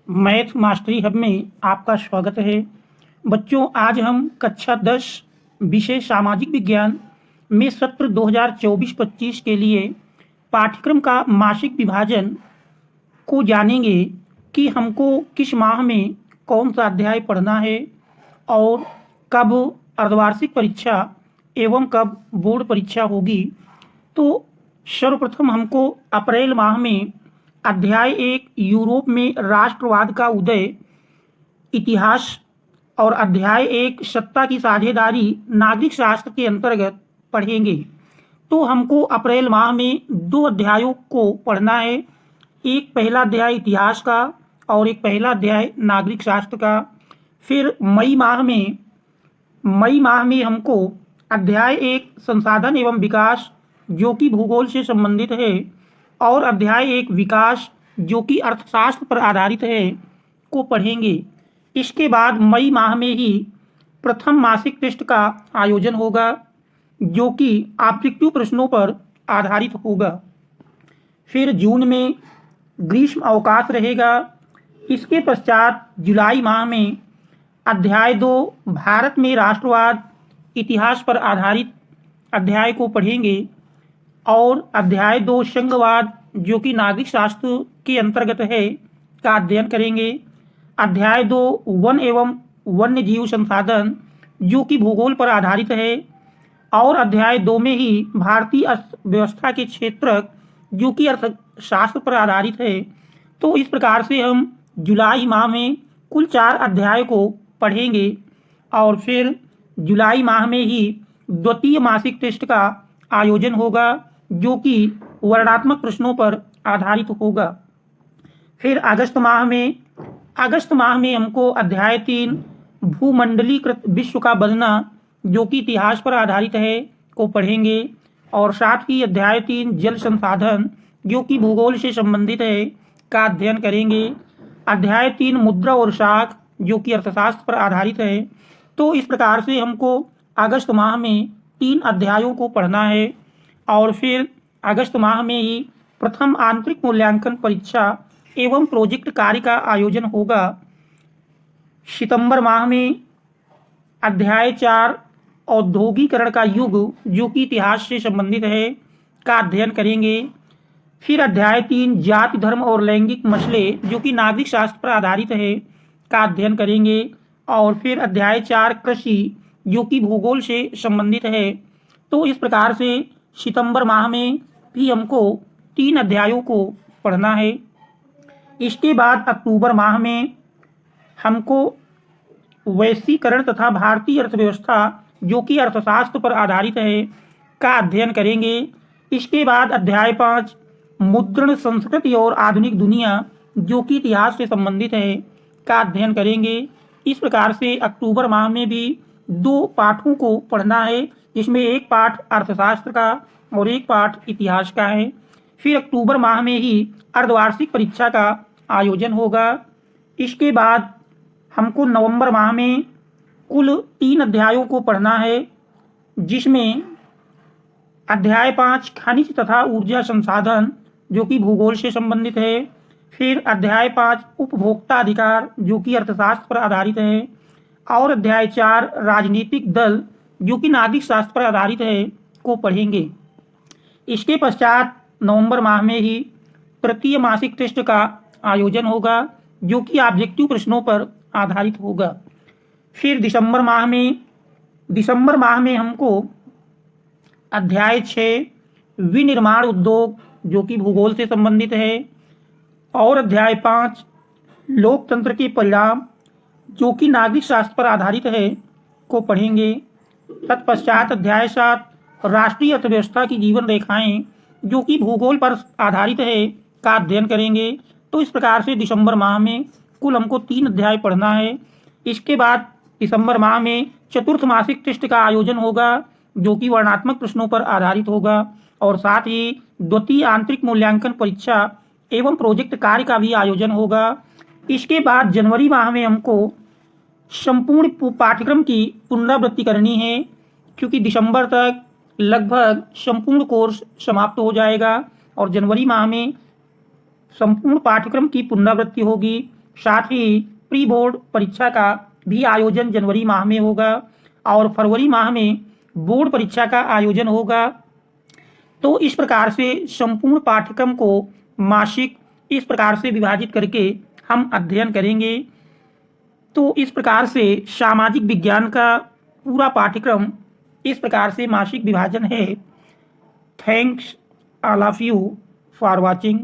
Math mastery hub में आपका स्वागत है। बच्चों, आज हम कक्षा 10 विषय सामाजिक विज्ञान में सत्र 2024-25 के लिए पाठ्यक्रम का मासिक विभाजन को जानेंगे कि हमको किस माह में कौन सा अध्याय पढ़ना है और कब अर्धवार्षिक परीक्षा एवं कब बोर्ड परीक्षा होगी। तो सर्वप्रथम हमको अप्रैल माह में अध्याय 1 यूरोप में राष्ट्रवाद का उदय इतिहास और अध्याय 1 सत्ता की साझेदारी नागरिक शास्त्र के अंतर्गत पढ़ेंगे। तो हमको अप्रैल माह में 2 अध्यायों को पढ़ना है, एक पहला अध्याय इतिहास का और एक पहला अध्याय नागरिक शास्त्र का। फिर मई माह में हमको अध्याय 1 संसाधन एवं विकास जो कि भूगोल से संबंधित है और अध्याय 1 विकास जो कि अर्थशास्त्र पर आधारित है को पढ़ेंगे। इसके बाद मई माह में ही प्रथम मासिक टेस्ट का आयोजन होगा जो कि ऑब्जेक्टिव प्रश्नों पर आधारित होगा। फिर जून में ग्रीष्म अवकाश रहेगा। इसके पश्चात जुलाई माह में अध्याय 2 भारत में राष्ट्रवाद इतिहास पर आधारित अध्याय को पढ़ेंगे और अध्याय 2 संघवाद जो कि नागरिक शास्त्र के अंतर्गत है का अध्ययन करेंगे। अध्याय 2 वन एवं वन्य जीव संसाधन जो कि भूगोल पर आधारित है और अध्याय 2 में ही भारतीय अर्थव्यवस्था के क्षेत्र जो कि अर्थशास्त्र पर आधारित है। तो इस प्रकार से हम जुलाई माह में कुल 4 अध्याय को पढ़ेंगे और फिर जुलाई माह में ही द्वितीय मासिक टेस्ट का आयोजन होगा जो कि वर्णनात्मक प्रश्नों पर आधारित होगा। फिर अगस्त माह में हमको अध्याय 3 भूमंडलीकृत विश्व का बनना जो कि इतिहास पर आधारित है को पढ़ेंगे और साथ ही अध्याय 3 जल संसाधन जो कि भूगोल से संबंधित है का अध्ययन करेंगे। अध्याय 3 मुद्रा और साख जो कि अर्थशास्त्र पर आधारित है। तो इस प्रकार से हमको अगस्त माह में 3 अध्यायों को पढ़ना है और फिर अगस्त माह में ही प्रथम आंतरिक मूल्यांकन परीक्षा एवं प्रोजेक्ट कार्य का आयोजन होगा। सितंबर माह में अध्याय 4 औद्योगिकरण का युग जो कि इतिहास से संबंधित है का अध्ययन करेंगे। फिर अध्याय 3 जाति धर्म और लैंगिक मसले जो कि नागरिक शास्त्र पर आधारित है का अध्ययन करेंगे और फिर अध्याय 4 कृषि जो कि भूगोल से संबंधित है। तो इस प्रकार से सितंबर माह में भी हमको 3 अध्यायों को पढ़ना है। इसके बाद अक्टूबर माह में हमको वैश्वीकरण तथा भारतीय अर्थव्यवस्था जो कि अर्थशास्त्र पर आधारित है का अध्ययन करेंगे। इसके बाद अध्याय 5 मुद्रण संस्कृति और आधुनिक दुनिया जो कि इतिहास से संबंधित है का अध्ययन करेंगे। इस प्रकार से अक्टूबर माह में भी 2 पाठों को पढ़ना है जिसमें एक पाठ अर्थशास्त्र का और एक पाठ इतिहास का है। फिर अक्टूबर माह में ही अर्धवार्षिक परीक्षा का आयोजन होगा। इसके बाद हमको नवंबर माह में कुल 3 अध्यायों को पढ़ना है जिसमें अध्याय 5 खनिज तथा ऊर्जा संसाधन जो कि भूगोल से संबंधित है। फिर अध्याय 5 उपभोक्ता अधिकार जो कि अर्थशास्त्र पर आधारित है और अध्याय 4 राजनीतिक दल जो कि नागरिक शास्त्र पर आधारित है को पढ़ेंगे। इसके पश्चात नवंबर माह में ही तृतीय मासिक टेस्ट का आयोजन होगा जो कि ऑब्जेक्टिव प्रश्नों पर आधारित होगा। फिर दिसंबर माह में हमको अध्याय 6 विनिर्माण उद्योग जो कि भूगोल से संबंधित है और अध्याय 5 लोकतंत्र के परिणाम जो कि नागरिक शास्त्र पर आधारित है को पढ़ेंगे। तत्पश्चात अध्याय 7 राष्ट्रीय अर्थव्यवस्था की जीवन रेखाएं जो कि भूगोल पर आधारित है का अध्ययन करेंगे। तो इस प्रकार से दिसंबर माह में कुल हमको 3 अध्याय पढ़ना है। इसके बाद दिसंबर माह में चतुर्थ मासिक टेस्ट का आयोजन होगा जो कि वर्णनात्मक प्रश्नों पर आधारित होगा और साथ ही द्वितीय आंतरिक मूल्यांकन परीक्षा एवं प्रोजेक्ट कार्य का भी आयोजन होगा। इसके बाद जनवरी माह में हमको संपूर्ण पाठ्यक्रम की पुनरावृत्ति करनी है क्योंकि दिसंबर तक लगभग संपूर्ण कोर्स समाप्त हो जाएगा और जनवरी माह में संपूर्ण पाठ्यक्रम की पुनरावृत्ति होगी। साथ ही प्री बोर्ड परीक्षा का भी आयोजन जनवरी माह में होगा और फरवरी माह में बोर्ड परीक्षा का आयोजन होगा। तो इस प्रकार से संपूर्ण पाठ्यक्रम को मासिक इस प्रकार से विभाजित करके हम अध्ययन करेंगे। तो इस प्रकार से सामाजिक विज्ञान का पूरा पाठ्यक्रम इस प्रकार से मासिक विभाजन है। Thanks all of you for watching.